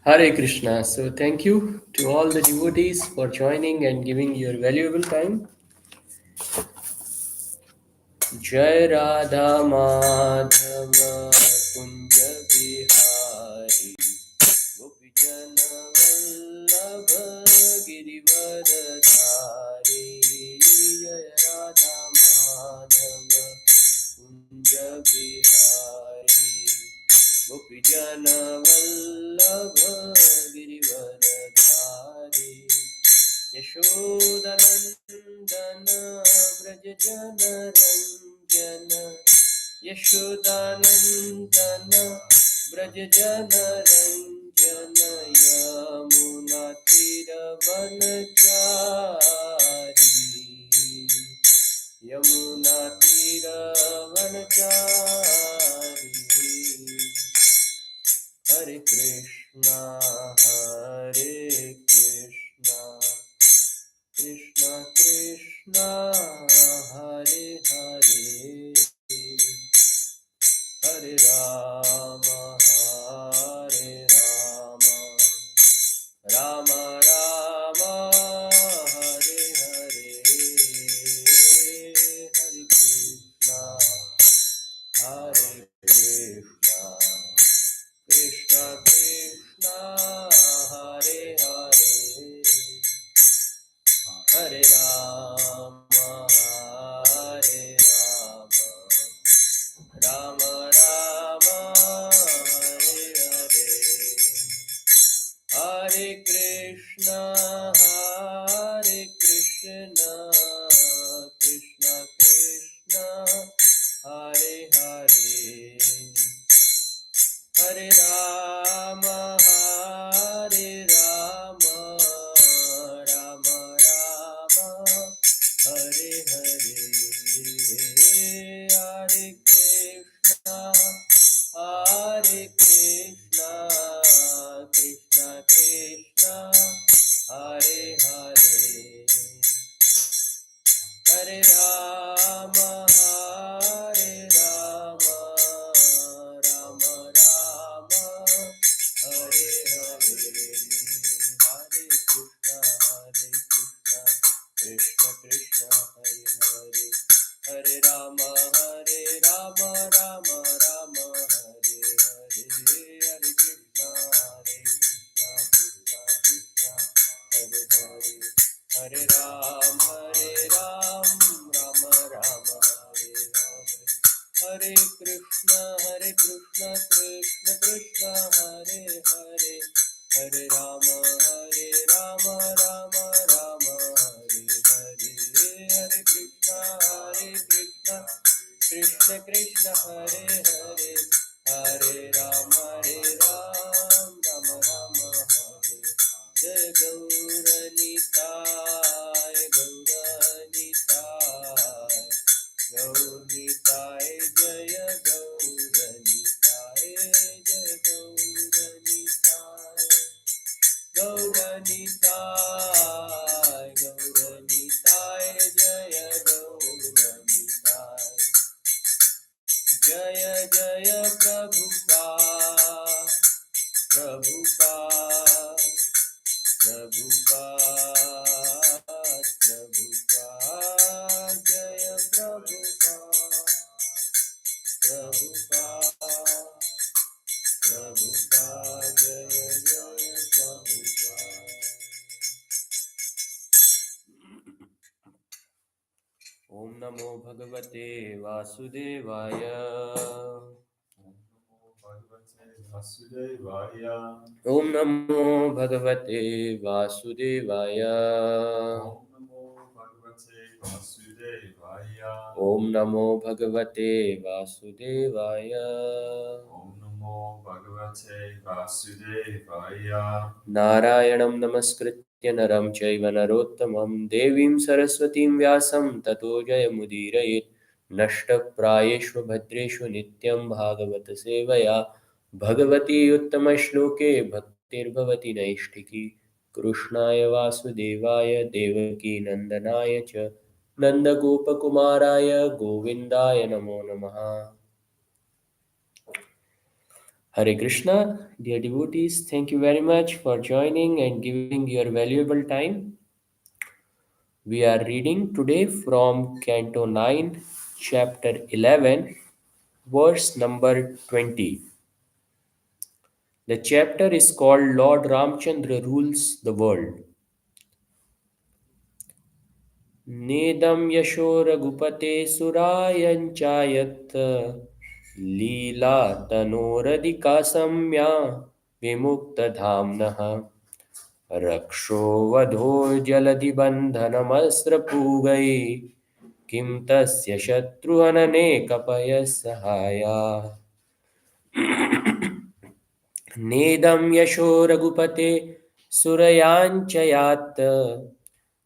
Hare Krishna. So, thank you to all the devotees for joining and giving your valuable time. Jai Radha Madhava Kunja Bihari Gopijana Vallabha Girivardhari Jai Radha Madhava Kunja Bihari Gopijana Vallabha Girivardhari Yashodanandana Vraja Jana Ranjana Yashodanandana Vraja Jana Ranjana Yamuna Tiravanachari Yamuna Tiravanachari Hare Krishna Hare Krishna Krishna Krishna Hare Hare Hare Rama Hare Rama Rama Rama Hare Hare Hare Krishna Hare Krishna Krishna Krishna Hare Hare Hare Rama Hare Rama Rama Rama Hare Hare Hare Krishna Hare Krishna Krishna Krishna Hare Hare Hare Rama Hare Rama Rama Rama Hare Hare Hare Krishna Hare Krishna Krishna Krishna Hare Hare Hare Rama Hare Rama Rama Rama Hare Hare Hare Krishna Krishna Hare Hare Hare Rama Hare Rama Rama Rama Hare Hare Hare Krishna Krishna Krishna Hare Hare Hare Ram Rama Rama Hare Hare Hare Krishna Krishna Krishna Hare Hare Hare Rama Rama Rama Hare Hare Hare Krishna Krishna Krishna Hare Hare Hare Rama Rama Rama Hare Jai Gauranitai Gauranitai Gauranitai Jaya Gauranitai Jaya Gauranitai Gauranitai Gauranitai Jaya Gauranitai Jaya Jaya Prabhupada Prabhupada Prabhupada Prabhupada Jaya Prabhupada Prabhupada Prabhupada Jaya Jaya Prabhupada Om Namo Bhagavate Vasudevaya Om Namo Bhagavate Vasudevaya Om Namo Bhagavate Vasudevaya Om Namo Bhagavate Vasudevaya Narayanam Namaskritya Naram Chaiva Narottamam Devim Saraswatim Vyasam Tato Jayamudirayet Nashtaprayeshva Bhadreshu Nityam Bhagavata Sevaya Bhagavati Uttama Shloke Bhaktirbhavati Naishtiki Krishnaya Vasudevaya Devaki Nandanaya Cha Nandagopakumaraya Govindaya Namo Namaha Hare Krishna, dear devotees, thank you very much for joining and giving your valuable time. We are reading today from Canto 9, Chapter 11, verse number 20. The chapter is called Lord Rāmacandra Rules the World. nedaṁ yaśo raghupate sura-yācñayātta līlā-tanor adhika-sāmya-vimukta-dhāmnaḥ rakṣo-vadho jaladhi-bandhanam astra-pūgaiḥ किं तस्य śatru-hanane kapayaḥ sahāyāḥ nedaṁ yaśo raghupate sura-yācñayātta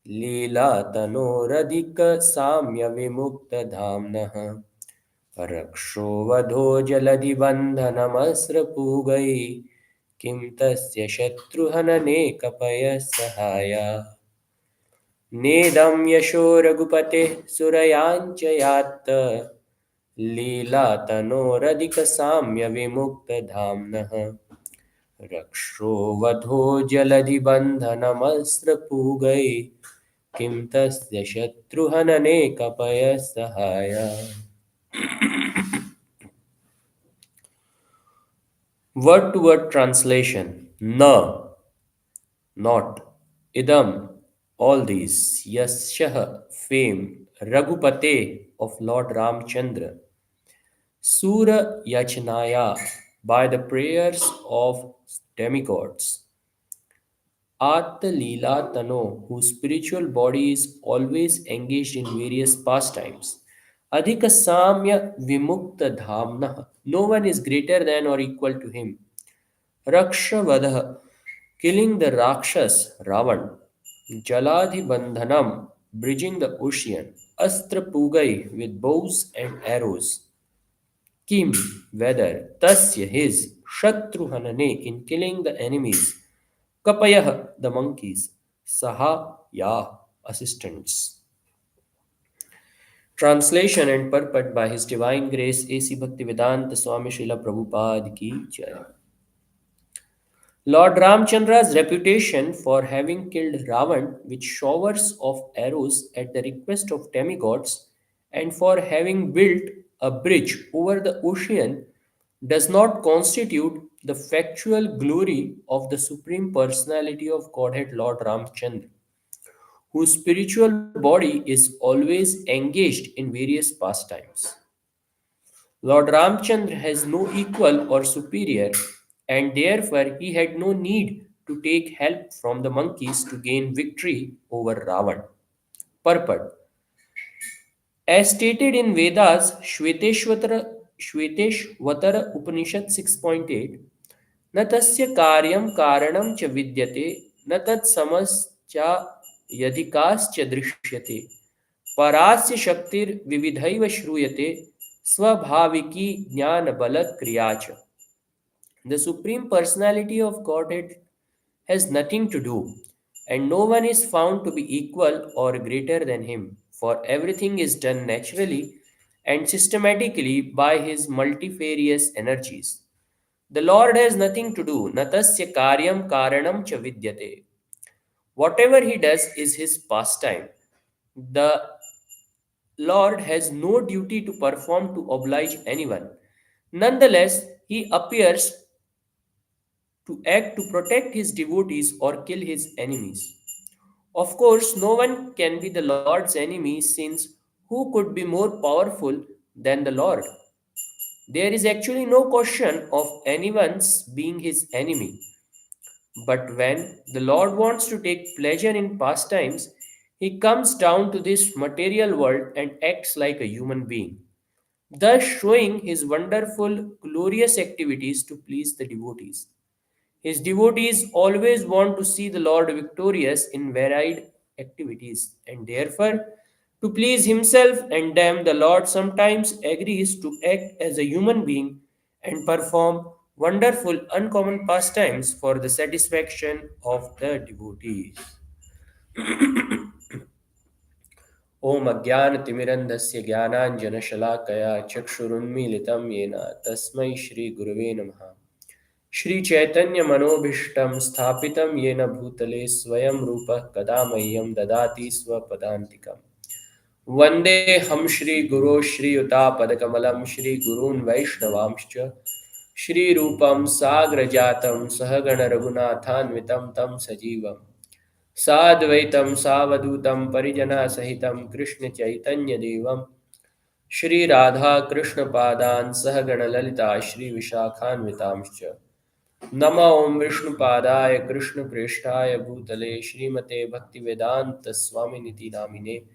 līlā-tanor adhika-sāmya-vimukta-dhāmnaḥ rakṣo-vadho jaladhi-bandhanam astra-pūgaiḥ किं तस्य śatru-hanane kapayaḥ sahāyāḥ nedaṁ yaśo raghupateḥ sura-yācñayātta līlā-tanor adhika-sāmya-vimukta-dhāmnaḥ rakṣo-vadho jaladhi-bandhanam astra-pūgaiḥ किं तस्य śatru-hanane kapayaḥ sahāyāḥ. Word to word translation. Na, not. Idam, all these. Yaśah, fame. Raghupateḥ, of Lord Rāmacandra. Sura-yācñayā, by the prayers of demigods. Ātta-līlā-tanoḥ, whose spiritual body is always engaged in various pastimes. Adhika-sāmya-vimukta-dhāmnaḥ, no one is greater than or equal to him. Rakṣa-vadho, killing the Rakṣas, Ravana. Jaladhi-bandhanam, bridging the ocean. Astra-pūgaiḥ, with bows and arrows. Kim, whether, tasya, his, śatru-hanane, in killing the enemies. Kapayaḥ, the monkeys. Sahāyāḥ, assistants. Translation and purport by His Divine Grace A.C. Bhaktivedanta Swami Srila Prabhupada ki jai. Lord Ramachandra's reputation for having killed Ravana with showers of arrows at the request of demigods and for having built a bridge over the ocean does not constitute the factual glory of the Supreme Personality of Godhead Lord Ramachandra, whose spiritual body is always engaged in various pastimes. Lord Ramachandra has no equal or superior, and therefore he had no need to take help from the monkeys to gain victory over Ravana. Purport. As stated in Vedas Shveteshvatara Upanishad 6.8, न तस्य कार्यं कारणं च विद्यते न तत्समश्च यदिकाश्च दृश्यते परास्य शक्तिर्विविधैव श्रूयते स्वाभाविकी ज्ञानबलक्रिया च. The Supreme Personality of Godhead has nothing to do, and no one is found to be equal or greater than him, for everything is done naturally and systematically by his multifarious energies. The Lord has nothing to do. Natasya karyam karanam cha vidyate. Whatever he does is his pastime. The Lord has no duty to perform to oblige anyone. Nonetheless, he appears to act to protect his devotees or kill his enemies. Of course, no one can be the Lord's enemy, since who could be more powerful than the Lord? There is actually no question of anyone's being his enemy. But when the Lord wants to take pleasure in pastimes, he comes down to this material world and acts like a human being, thus showing his wonderful, glorious activities to please the devotees. His devotees always want to see the Lord victorious in varied activities, and therefore, to please himself and them, the Lord sometimes agrees to act as a human being and perform wonderful, uncommon pastimes for the satisfaction of the devotees. ॐ अज्ञानतिमिरन्धस्य ज्ञानाञ्जनशलाकया चक्षुरुन्मीलितं येन तस्मै श्रीगुरवे नमः. Shri Chaitanya Manobhishtam Sthapitam Yena Bhutale Swayam Rupa Kadamayam Dadati Swapadantikam Vande Ham Shri Guru Shri Yuta Padakamalam Shri Gurun Vaishnavamscha Shri Rupam Sagrajatam Sahagana Raghunathanvitam Tam Sajivam Sadvaitam Savadutam Parijana Sahitam Krishna Chaitanya Devam Shri Radha Krishna Padan Sahagana Lalita Shri Vishakhanvitamscha Nama Om Vishnu Padaya Krishna Preshtaya Bhutale Shrimate Bhaktivedanta Swami Niti Namine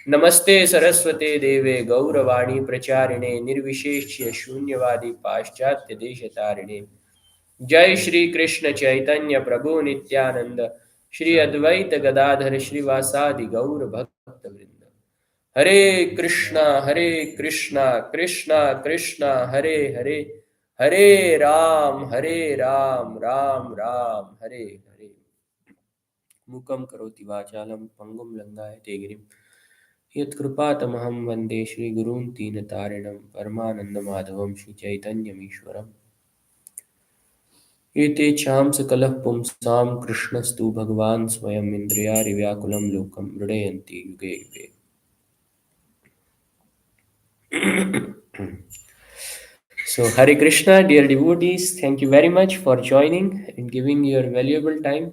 Namaste Saraswate Deve Gauravani Pracharine Nirvisheshya Shunyavadi Paschatya Deshatarine Jai Shri Krishna Chaitanya Prabhu Nityananda Shri Advaita Gadadhar Shri Vasadi Gaur Bhakta Vrinda Hare Krishna Krishna Krishna Hare Hare Hare Ram Ram Hare Hare Mukam karoti vachalam pangum langayate girim Yatkripātamaham vande Shri Gurun Tīnatarinam Paramananda Madhavam Shri Chaitanyam Ishwaram Ete cham sakalah pumsam Krishnastu Bhagavan Swayam Indriyari Vyakulam Lokam Hridayanti Yuge Yuge. So, Hare Krishna, dear devotees, thank you very much for joining and giving your valuable time.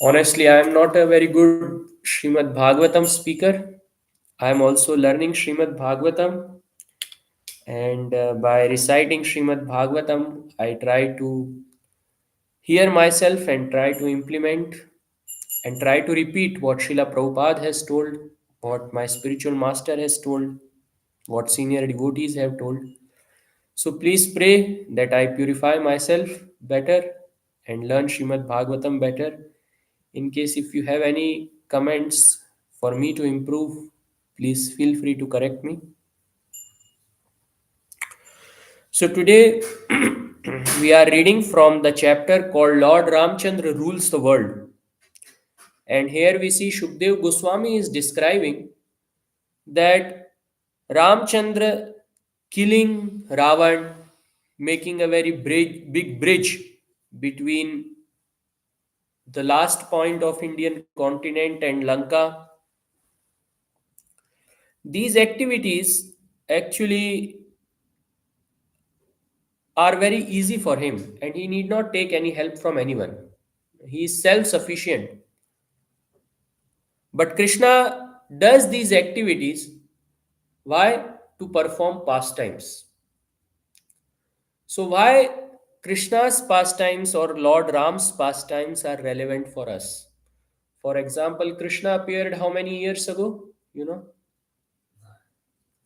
Honestly, I am not a very good Srimad Bhagavatam speaker. I am also learning Srimad Bhagavatam, and by reciting Srimad Bhagavatam, I try to hear myself and try to implement and try to repeat what Srila Prabhupada has told, what my spiritual master has told, what senior devotees have told. So please pray that I purify myself better and learn Srimad Bhagavatam better. In case if you have any comments for me to improve, please feel free to correct me. So today we are reading from the chapter called Lord Rāmacandra Rules the World. And here we see Shukdev Goswami is describing that Ramchandra killing Ravan, making a very big bridge between the last point of Indian continent and Lanka. These activities actually are very easy for him and he need not take any help from anyone. He is self-sufficient. But Krishna does these activities. Why? To perform pastimes. So why Krishna's pastimes or Lord Ram's pastimes are relevant for us? For example, Krishna appeared how many years ago?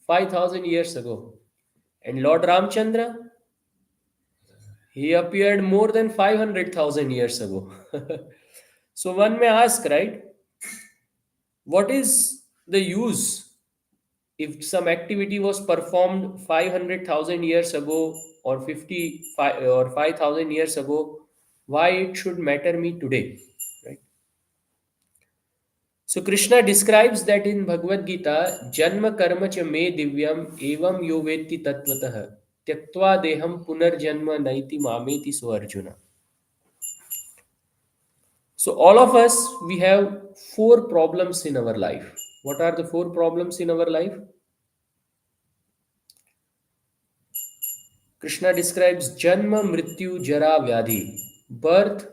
5,000 years ago. And Lord Ramchandra, he appeared more than 500,000 years ago. So one may ask, right? What is the use if some activity was performed 500,000 years ago or 55 or 5,000 years ago? Why it should matter me today, right? So Krishna describes that in Bhagavad Gita, Janma karma cha me divyam evam yo vetti tatvatah tyaktva deham punarjanma naiti mameti so Arjuna. So all of us, we have four problems in our life. What are the four problems in our life? Krishna describes Janma, Mrityu, Jara, Vyadhi. Birth,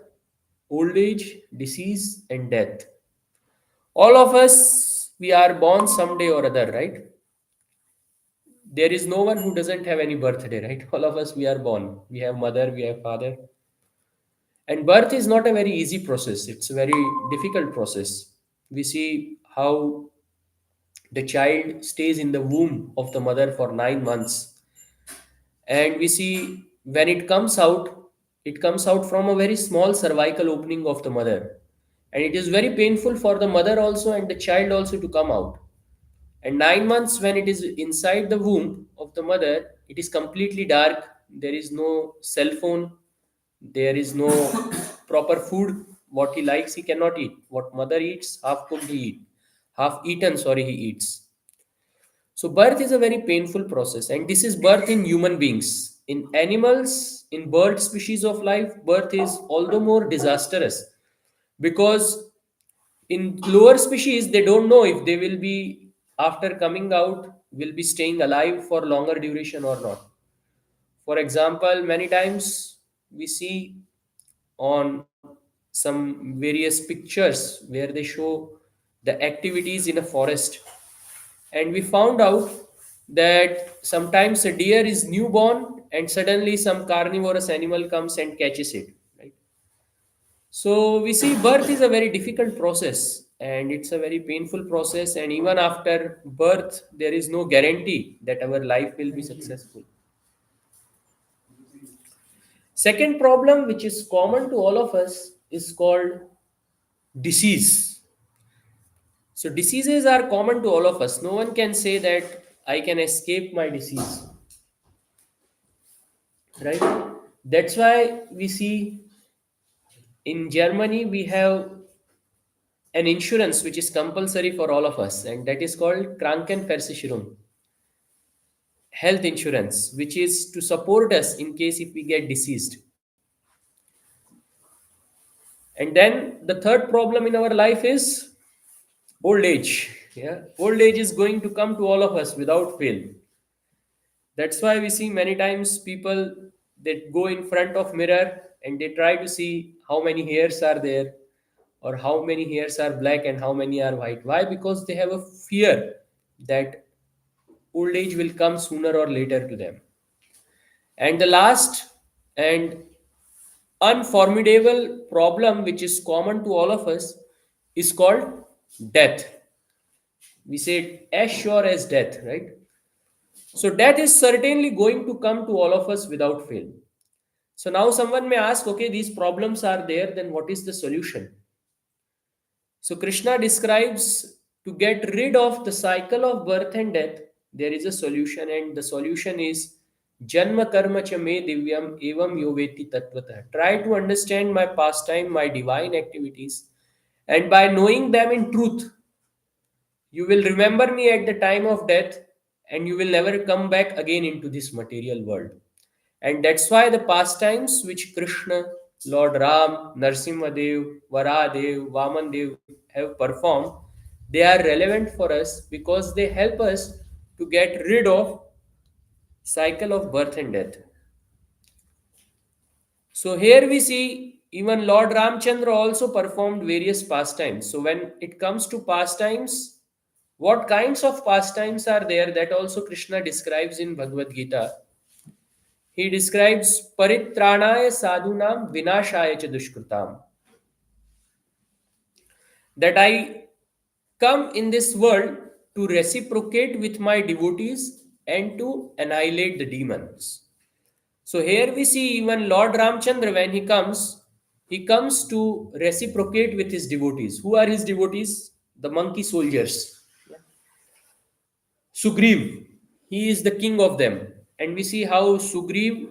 old age, disease and death. All of us, we are born someday or other, right? There is no one who doesn't have any birthday, right? All of us, we are born. We have mother, we have father. And birth is not a very easy process. It's a very difficult process. We see how the child stays in the womb of the mother for 9 months. And we see when it comes out from a very small cervical opening of the mother. And it is very painful for the mother also and the child also to come out. And 9 months when it is inside the womb of the mother, it is completely dark. There is no cell phone. There is no proper food. What he likes, he cannot eat. What mother eats, half cooked he eat. Half eaten, sorry, he eats. So birth is a very painful process. And this is birth in human beings. in animals, in bird species of life, birth is although more disastrous, because in lower species they don't know if they will be, after coming out, will be staying alive for longer duration or not. For example, many times we see on some various pictures where they show the activities in a forest, and we found out that sometimes a deer is newborn and suddenly some carnivorous animal comes and catches it, right? So we see birth is a very difficult process and it's a very painful process, and even after birth there is no guarantee that our life will be successful. Second problem which is common to all of us is called disease. So diseases are common to all of us. No one can say that I can escape my disease, right? That's why we see in Germany we have an insurance which is compulsory for all of us, and that is called Krankenversicherung, health insurance, which is to support us in case if we get diseased. And then the third problem in our life is old age. Yeah, old age is going to come to all of us without fail. That's why we see many times people that go in front of mirror and they try to see how many hairs are there, or how many hairs are black and how many are white. Why? Because they have a fear that old age will come sooner or later to them. And the last and unformidable problem which is common to all of us is called death. We say it as sure as death, right? So death is certainly going to come to all of us without fail. So now someone may ask, okay, these problems are there, then what is the solution? So Krishna describes to get rid of the cycle of birth and death, there is a solution, and the solution is Janma karma cha me divyam evam yoveti tattvata. Try to understand my pastime, my divine activities, and by knowing them in truth, you will remember me at the time of death, and you will never come back again into this material world. And that's why the pastimes which Krishna, Lord Ram, Narsimhadev, Varadev, Vamandev have performed, they are relevant for us because they help us to get rid of cycle of birth and death. So here we see even Lord Ramchandra also performed various pastimes. So when it comes to pastimes, what kinds of pastimes are there, that also Krishna describes in Bhagavad Gita. He describes paritranaya sadhunam vinashaya cha dushkritam. That I come in this world to reciprocate with my devotees and to annihilate the demons. So here we see even Lord Ramchandra, when he comes to reciprocate with his devotees. Who are his devotees? The monkey soldiers. Sugriv, he is the king of them. And we see how Sugriv,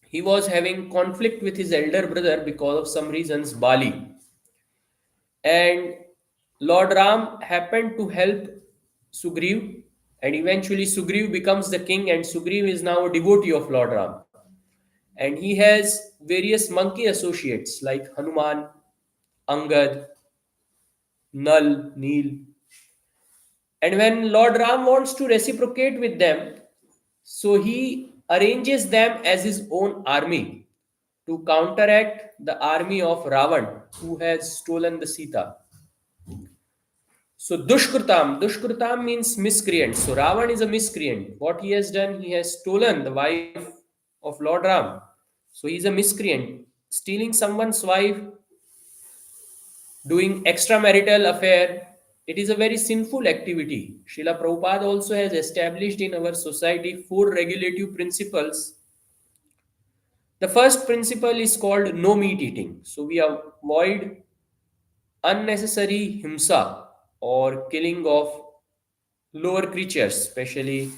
he was having conflict with his elder brother because of some reasons, Bali. And Lord Ram happened to help Sugriv, and eventually Sugriv becomes the king, and Sugriv is now a devotee of Lord Ram. And he has various monkey associates like Hanuman, Angad, Nal, Neel. And when Lord Ram wants to reciprocate with them, so he arranges them as his own army to counteract the army of Ravan, who has stolen the Sita. So Dushkritam means miscreant. So Ravan is a miscreant. What he has done, he has stolen the wife of Lord Ram. So he is a miscreant. Stealing someone's wife, doing extramarital affair, it is a very sinful activity. Srila Prabhupada also has established in our society 4 regulative principles. The first principle is called no meat eating. So we avoid unnecessary himsa or killing of lower creatures, especially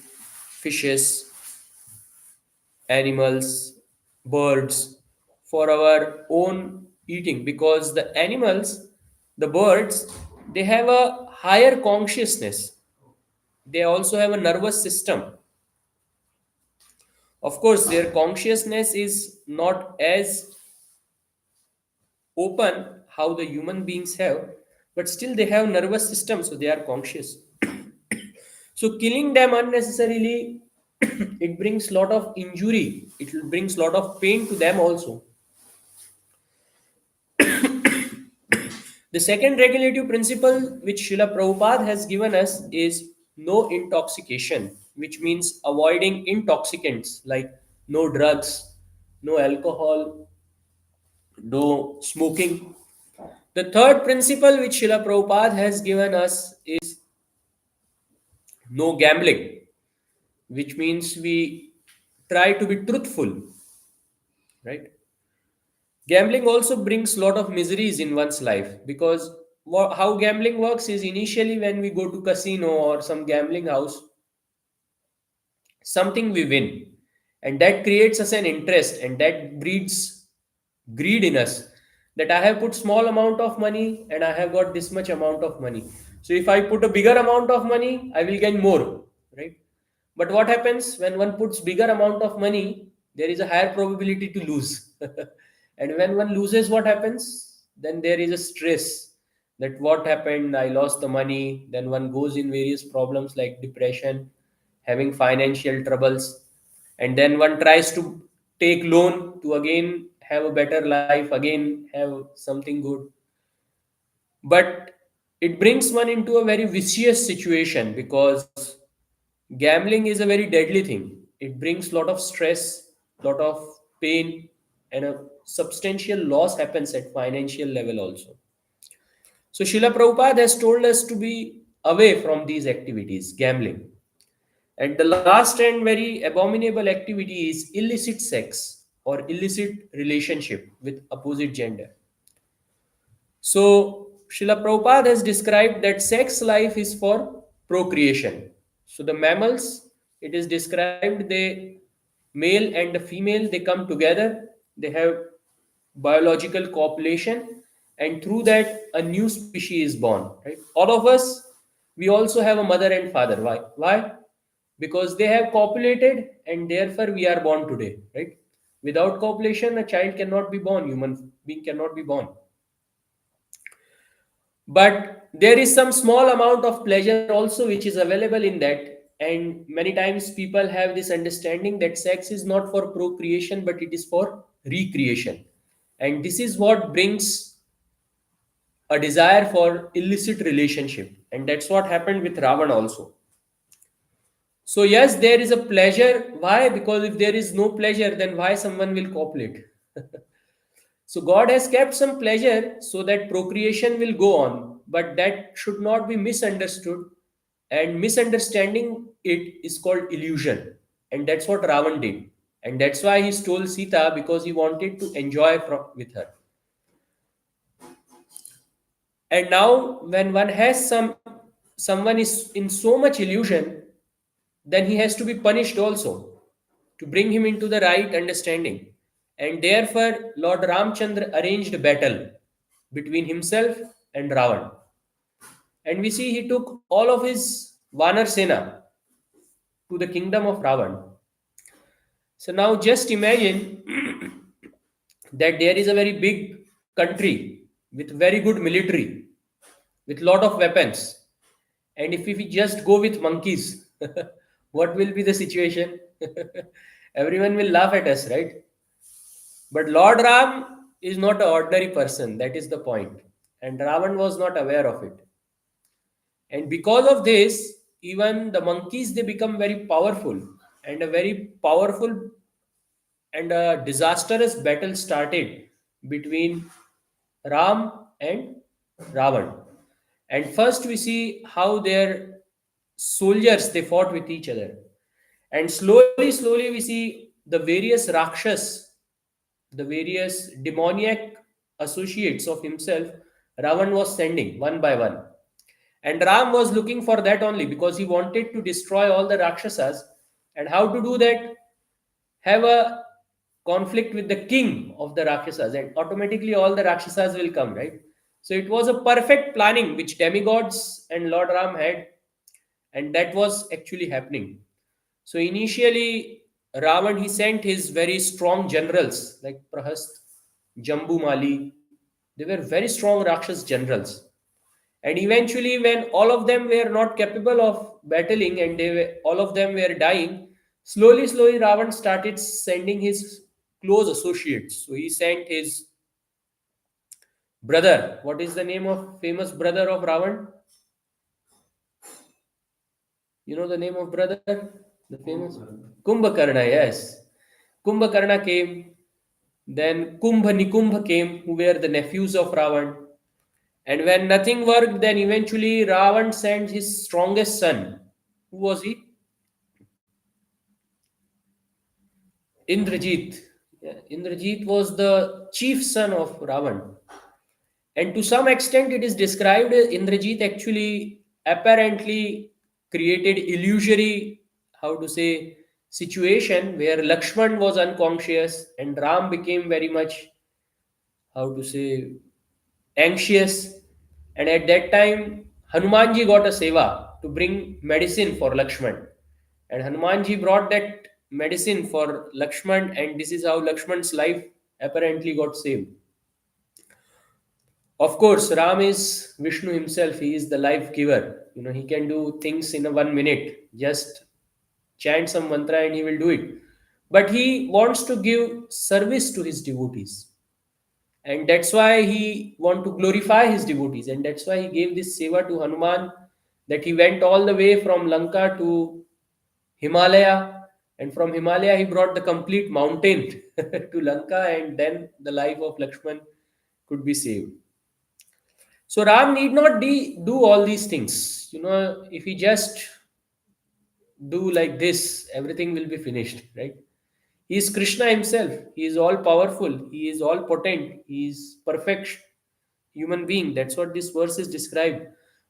fishes, animals, birds, for our own eating, because the animals, the birds, they have a higher consciousness. They also have a nervous system. Of course, their consciousness is not as open how the human beings have, but still they have nervous system, so they are conscious. So killing them unnecessarily, it brings lot of injury. It brings lot of pain to them also. The second regulative principle which Srila Prabhupada has given us is no intoxication, which means avoiding intoxicants like no drugs, no alcohol, no smoking. The third principle which Srila Prabhupada has given us is no gambling, which means we try to be truthful, right? Gambling also brings lot of miseries in one's life because how gambling works is initially when we go to casino or some gambling house, something we win, and that creates us an interest and that breeds greed in us, that I have put small amount of money and I have got this much amount of money, so if I put a bigger amount of money I will gain more, right? But what happens when one puts bigger amount of money, there is a higher probability to lose. And when one loses, what happens? Then there is a stress that what happened, I lost the money. Then one goes in various problems like depression, having financial troubles. And then one tries to take loan to again have a better life, again have something good. But it brings one into a very vicious situation because gambling is a very deadly thing. It brings lot of stress, lot of pain, and a substantial loss happens at financial level also. So Srila Prabhupada has told us to be away from these activities, gambling. And the last and very abominable activity is illicit sex or illicit relationship with opposite gender. So, Srila Prabhupada has described that sex life is for procreation. So, the mammals, it is described they, male and the female, they come together, they have biological copulation, and through that, a new species is born. Right? All of us, we also have a mother and father. Why? Why? Because they have copulated, and therefore we are born today. Right? Without copulation, a child cannot be born, human being cannot be born. But there is some small amount of pleasure also which is available in that, and many times people have this understanding that sex is not for procreation but it is for recreation, and this is what brings a desire for illicit relationship, and that's what happened with Ravana also. So yes, there is a pleasure. Why? Because if there is no pleasure, then why someone will copulate? So God has kept some pleasure so that procreation will go on, but that should not be misunderstood. And misunderstanding it is called illusion. And that's what Ravan did. And that's why he stole Sita, because he wanted to enjoy with her. And now when one has someone is in so much illusion, then he has to be punished also to bring him into the right understanding. And therefore, Lord Rāmacandra arranged a battle between himself and Ravan. And we see he took all of his Vanar Sena to the kingdom of Ravan. So now just imagine that there is a very big country with very good military, with lot of weapons. And if we just go with monkeys, what will be the situation? Everyone will laugh at us, right? But Lord Ram is not an ordinary person. That is the point. And Ravan was not aware of it. And because of this, even the monkeys, they become very powerful. And a very powerful and a disastrous battle started between Ram and Ravan. And first we see how their soldiers, they fought with each other. And slowly we see the various Rakshas, the various demoniac associates of himself, Ravan was sending one by one. And Ram was looking for that only because he wanted to destroy all the Rakshasas. And how to do that? Have a conflict with the king of the Rakshasas, and automatically all the Rakshasas will come, right? So it was a perfect planning which demigods and Lord Ram had, and that was actually happening. So initially, Ravan, he sent his very strong generals like Prahast, Jambu Mali. They were very strong Rakshas generals. And eventually, when all of them were not capable of battling and all of them were dying, slowly, slowly, Ravan started sending his close associates. So he sent his brother. What is the name of famous brother of Ravan? You know the name of brother? The famous Kumbhakarna, yes. Kumbhakarna came. Then Kumbha Nikumbha came, who were the nephews of Ravan. And when nothing worked, then eventually Ravan sent his strongest son. Who was he? Indrajit. Yeah, Indrajit was the chief son of Ravan. And to some extent, it is described Indrajit actually apparently created illusory, how to say, situation where Lakshman was unconscious and Ram became very much, how to say, anxious. And at that time, Hanumanji got a seva to bring medicine for Lakshman. And Hanumanji brought that medicine for Lakshman, and this is how Lakshman's life apparently got saved. Of course, Ram is Vishnu himself. He is the life giver. He can do things in a 1 minute. Just chant some mantra and he will do it. But he wants to give service to his devotees. And that's why he want to glorify his devotees. And that's why he gave this seva to Hanuman, that he went all the way from Lanka to Himalaya. And from Himalaya, he brought the complete mountain to Lanka. And then the life of Lakshman could be saved. So Ram need not do all these things. If he just do like this, everything will be finished, right? He is Krishna himself. He is all powerful. He is all potent. He is perfect human being. That's what this verse is described.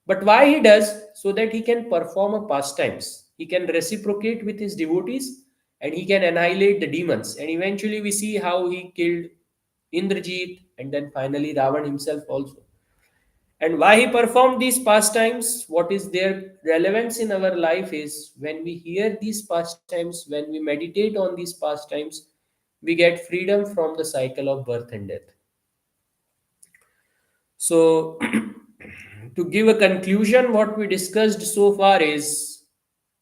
But why he does? So that he can perform a pastimes. He can reciprocate with his devotees and he can annihilate the demons. And eventually we see how he killed Indrajit and then finally Ravan himself also. And why he performed these pastimes, what is their relevance in our life is when we hear these pastimes, when we meditate on these pastimes, we get freedom from the cycle of birth and death. So, to give a conclusion, what we discussed so far is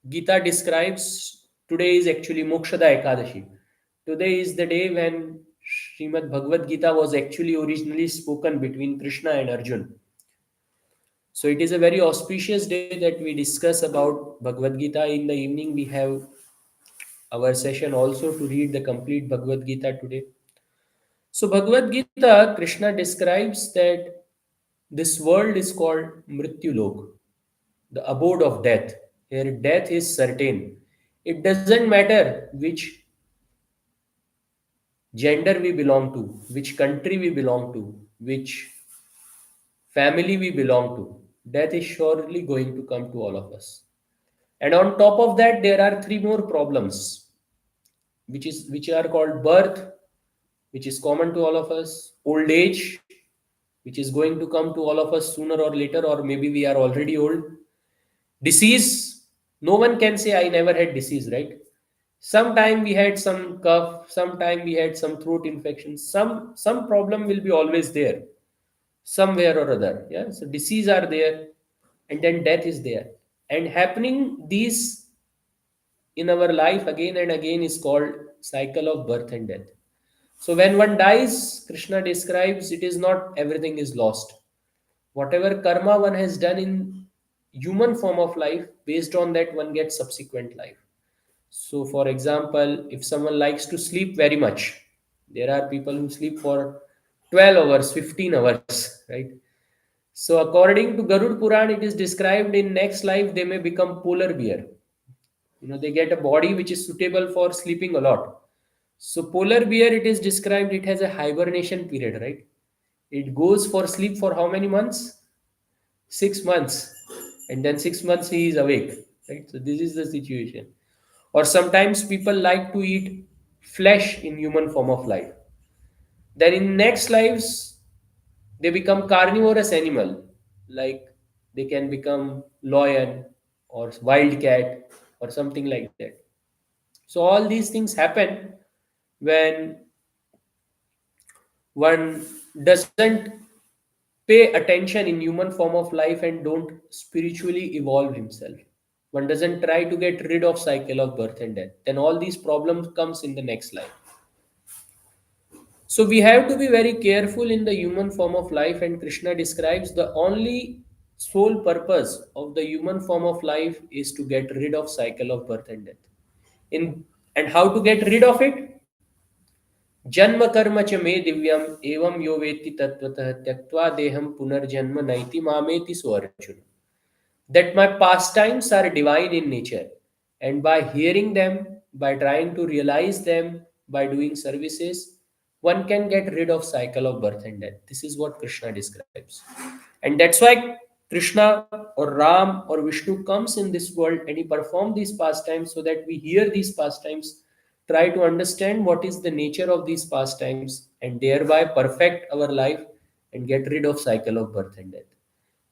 Gita describes today is actually Mokshada Ekadashi. Today is the day when Srimad Bhagavad Gita was actually originally spoken between Krishna and Arjuna. So it is a very auspicious day that we discuss about Bhagavad Gita. In the evening, we have our session also to read the complete Bhagavad Gita today. So Bhagavad Gita, Krishna describes that this world is called Mrityulok, the abode of death. Here death is certain. It doesn't matter which gender we belong to, which country we belong to, which family we belong to. Death is surely going to come to all of us. And on top of that, there are three more problems, which are called birth, which is common to all of us, old age, which is going to come to all of us sooner or later, or maybe we are already old. Disease, no one can say I never had disease, right? Sometime we had some cough, sometime we had some throat infection, some problem will be always there, somewhere or other. Yeah, so disease are there, and then death is there, and happening these in our life again and again is called cycle of birth and death. So when one dies, Krishna describes it is not everything is lost. Whatever karma one has done in human form of life, based on that one gets subsequent life. So for example, if someone likes to sleep very much, there are people who sleep for 12 hours, 15 hours, right? So according to Garud Puran, it is described in next life they may become polar bear. They get a body which is suitable for sleeping a lot. So polar bear, it is described, it has a hibernation period, right? It goes for sleep for how many months? 6 months. And then 6 months he is awake, right? So this is the situation. Or sometimes people like to eat flesh in human form of life. Then in next lives, they become carnivorous animal, like they can become lion or wild cat or something like that. So all these things happen when one doesn't pay attention in human form of life and don't spiritually evolve himself. One doesn't try to get rid of cycle of birth and death. Then all these problems comes in the next life. So we have to be very careful in the human form of life, and Krishna describes the only sole purpose of the human form of life is to get rid of cycle of birth and death. In and how to get rid of it? जन्म कर्म च मे दिव्यम एवं यो वेत्ति तत्त्वतः त्यक्त्वा देहं पुनर्जन्म नैति मामेति सो Arjun. That my pastimes are divine in nature, and by hearing them, by trying to realize them, by doing services, one can get rid of cycle of birth and death. This is what Krishna describes, and that's why Krishna or Ram or Vishnu comes in this world and he performs these pastimes so that we hear these pastimes, try to understand what is the nature of these pastimes, and thereby perfect our life and get rid of cycle of birth and death.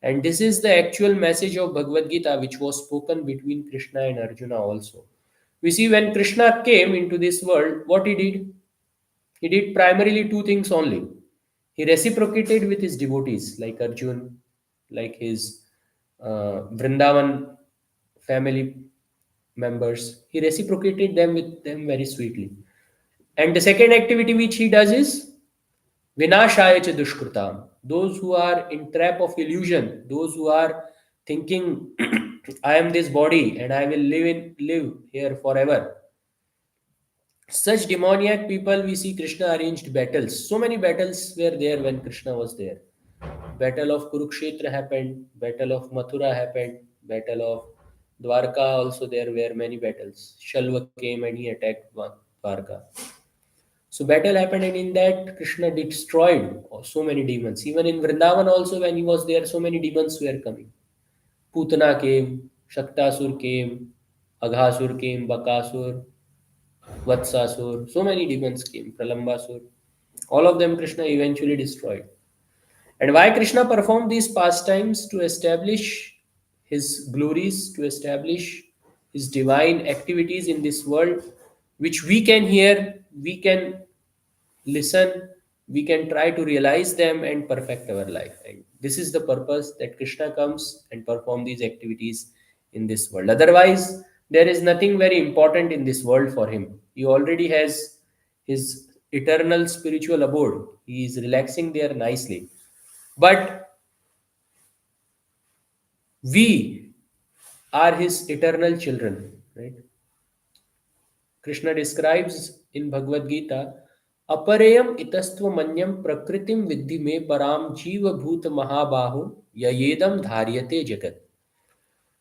And this is the actual message of Bhagavad Gita, which was spoken between Krishna and Arjuna also. We see when Krishna came into this world, what he did? He did primarily two things only. He reciprocated with his devotees, like Arjun, like his Vrindavan family members. He reciprocated them with them very sweetly. And the second activity which he does is Vinashaya cha dushkritam. Those who are in trap of illusion, those who are thinking, I am this body and I will live here forever. Such demoniac people, we see Krishna arranged battles. So many battles were there when Krishna was there. Battle of Kurukshetra happened, Battle of Mathura happened, Battle of Dwarka also there were many battles. Shalva came and he attacked Dwarka. So battle happened, and in that Krishna destroyed so many demons. Even in Vrindavan also when he was there, so many demons were coming. Putana came, Shaktasur came, Aghasur came, Bakasur, Vatsasur, so many demons came, Pralambasur. All of them Krishna eventually destroyed. And why Krishna performed these pastimes? To establish his glories, to establish his divine activities in this world, which we can hear, we can listen, we can try to realize them and perfect our life. And this is the purpose that Krishna comes and perform these activities in this world. Otherwise, there is nothing very important in this world for him. He already has his eternal spiritual abode. He is relaxing there nicely. But we are his eternal children, right? Krishna describes in Bhagavad Gita, Apareyam itastva manyam prakritim viddhi me param jiva bhut mahabaho yayedam dharyate jagat.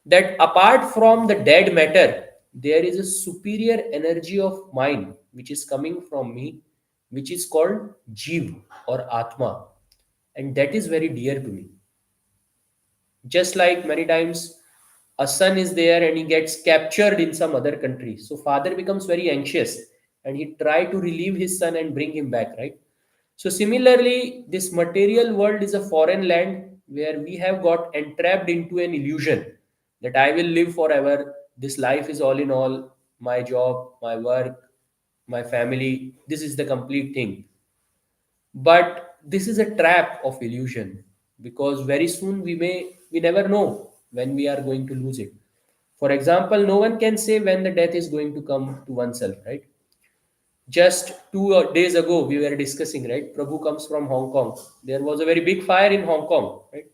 That apart from the dead matter, there is a superior energy of mind which is coming from me, which is called Jiv or Atma. And that is very dear to me. Just like many times a son is there and he gets captured in some other country. So father becomes very anxious and he try to relieve his son and bring him back, right? So similarly, this material world is a foreign land where we have got entrapped into an illusion that I will live forever. This life is all in all, my job, my work, my family. This is the complete thing. But this is a trap of illusion, because very soon we never know when we are going to lose it. For example, no one can say when the death is going to come to oneself, right? Just 2 days ago we were discussing, right? Prabhu comes from Hong Kong. There was a very big fire in Hong Kong, right?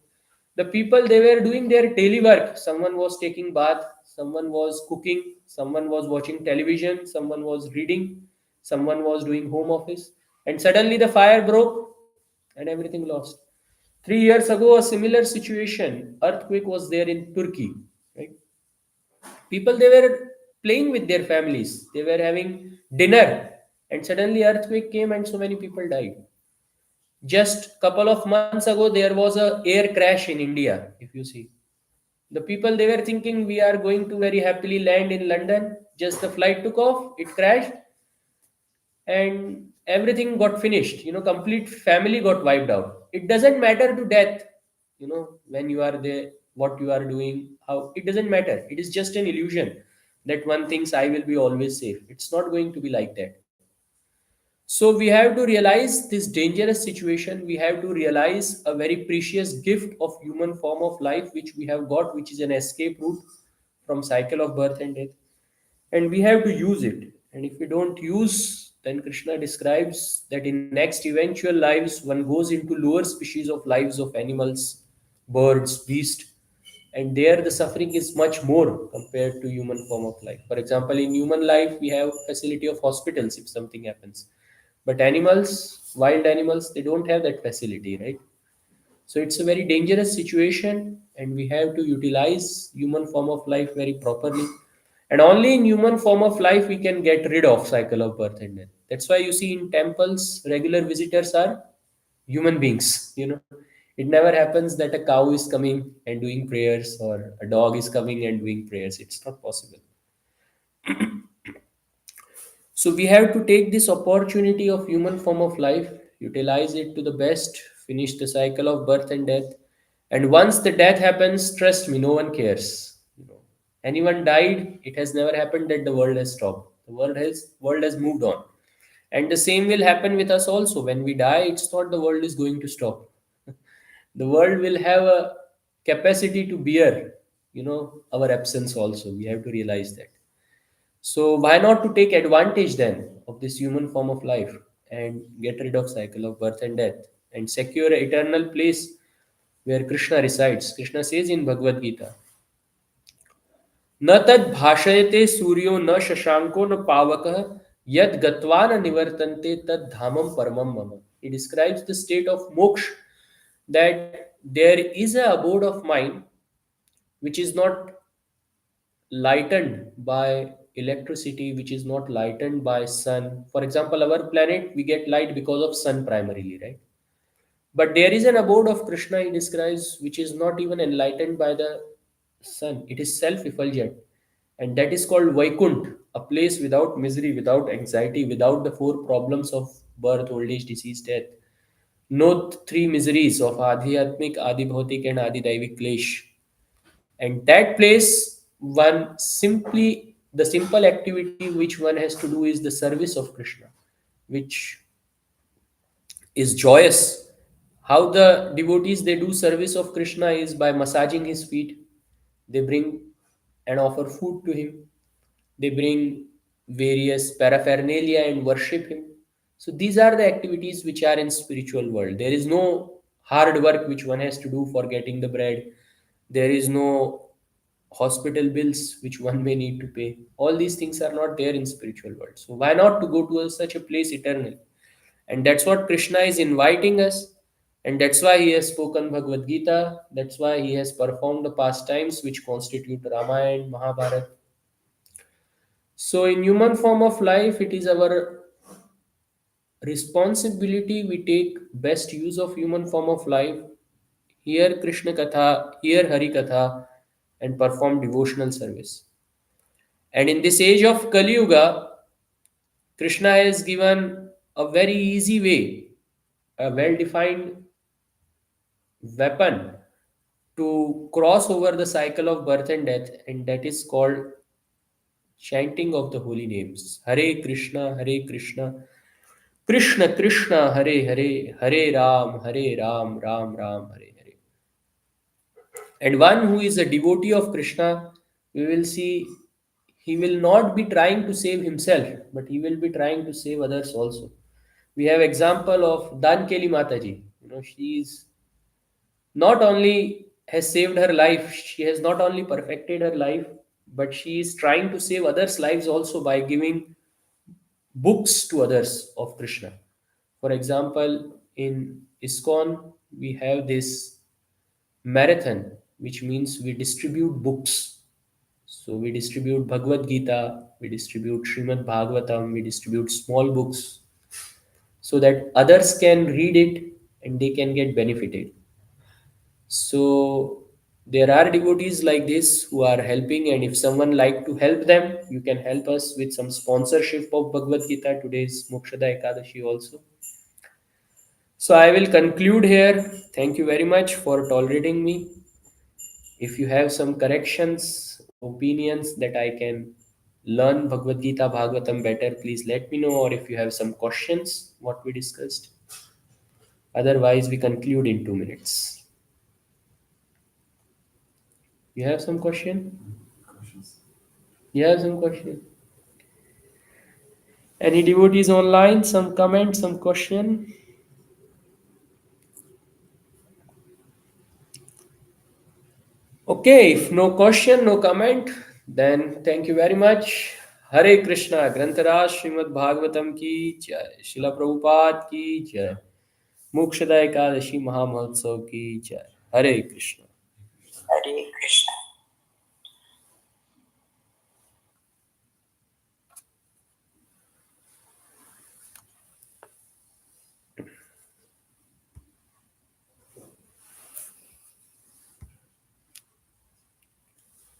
The people, they were doing their daily work. Someone was taking bath, someone was cooking, someone was watching television, someone was reading, someone was doing home office, and suddenly the fire broke and everything lost. 3 years ago, a similar situation, earthquake was there in Turkey, right? People, they were playing with their families, they were having dinner, and suddenly earthquake came and so many people died. Just couple of months ago, there was a air crash in India. If you see, the people, they were thinking we are going to very happily land in London. Just the flight took off, it crashed, and everything got finished. Complete family got wiped out. It doesn't matter to death, when you are there, what you are doing, how, it doesn't matter. It is just an illusion. that one thinks I will be always safe. It's not going to be like that. So we have to realize this dangerous situation. We have to realize a very precious gift of human form of life which we have got, which is an escape route from cycle of birth and death, and we have to use it. And if we don't use, then Krishna describes that in next eventual lives one goes into lower species of lives of animals, birds, beast, and there the suffering is much more compared to human form of life. For example, in human life we have facility of hospitals if something happens, but animals, wild animals, they don't have that facility, right? So it's a very dangerous situation, and we have to utilize human form of life very properly. And only in human form of life we can get rid of cycle of birth and death. That's why you see in temples, regular visitors are human beings. It never happens that a cow is coming and doing prayers or a dog is coming and doing prayers. It's not possible. So we have to take this opportunity of human form of life, utilize it to the best, finish the cycle of birth and death. And once the death happens, trust me, no one cares. Anyone died, it has never happened that the world has stopped. The world has moved on. And the same will happen with us also. When we die, it's not the world is going to stop. The world will have a capacity to bear, our absence also. We have to realize that. So why not to take advantage then of this human form of life and get rid of cycle of birth and death and secure an eternal place where Krishna resides. Krishna says in Bhagavad Gita, न तद् भाषयते सूर्यो न शशांको न पावकः यद गत्वा न निवर्तन्ते तद धामम परमम मम. He describes the state of moksha, that there is a abode of mind which is not lightened by electricity, which is not lightened by sun. For example, our planet, we get light because of sun primarily, right? But there is an abode of Krishna he describes which is not even enlightened by the sun. It is self-effulgent. And that is called Vaikunt, a place without misery, without anxiety, without the four problems of birth, old age, disease, death. No three miseries of adhyatmic, adibhautik, and adidaivik klesh. And that place, one simply, the simple activity which one has to do is the service of Krishna, which is joyous. How the devotees they do service of Krishna is by massaging his feet. They bring and offer food to him. They bring various paraphernalia and worship him. So these are the activities which are in spiritual world. There is no hard work which one has to do for getting the bread. There is no hospital bills which one may need to pay. All these things are not there in spiritual world. So why not to go to such a place eternal? And that's what Krishna is inviting us. And that's why he has spoken Bhagavad Gita. That's why he has performed the pastimes which constitute Ramayana, Mahabharata. So in human form of life, it is our responsibility we take best use of human form of life, hear Krishna Katha, hear Hari Katha, and perform devotional service. And in this age of Kali Yuga, Krishna has given a very easy way, a well-defined weapon to cross over the cycle of birth and death, and that is called chanting of the holy names. Hare Krishna, Hare Krishna, Krishna Krishna, Hare Hare, Hare Ram, Hare Ram, Ram Ram, Hare Hare. And one who is a devotee of Krishna, we will see he will not be trying to save himself, but he will be trying to save others also. We have example of Dankeli Mataji. She is not only has saved her life, she has not only perfected her life, but she is trying to save others' lives also by giving books to others of Krishna. For example, in ISKCON, we have this marathon, which means we distribute books. So we distribute Bhagavad Gita, we distribute Srimad Bhagavatam, we distribute small books so that others can read it and they can get benefited. So there are devotees like this who are helping, and if someone like to help them, you can help us with some sponsorship of Bhagavad Gita. Today's Mokshada Ekadashi also. So I will conclude here. Thank you very much for tolerating me. If you have some corrections, opinions that I can learn Bhagavad Gita, Bhagavatam better, please let me know, or if you have some questions, what we discussed. Otherwise, we conclude in 2 minutes. You have some question? You have some question? Any devotees online? Some comment, some question? Okay, if no question, no comment, then thank you very much. Hare Krishna, Grantaraj Srimad Bhagavatam ki jai, Srila Prabhupada ki jai, Mokshada Ekadashi Mahamahotsav ki jai. Hare Krishna. Hare Krishna.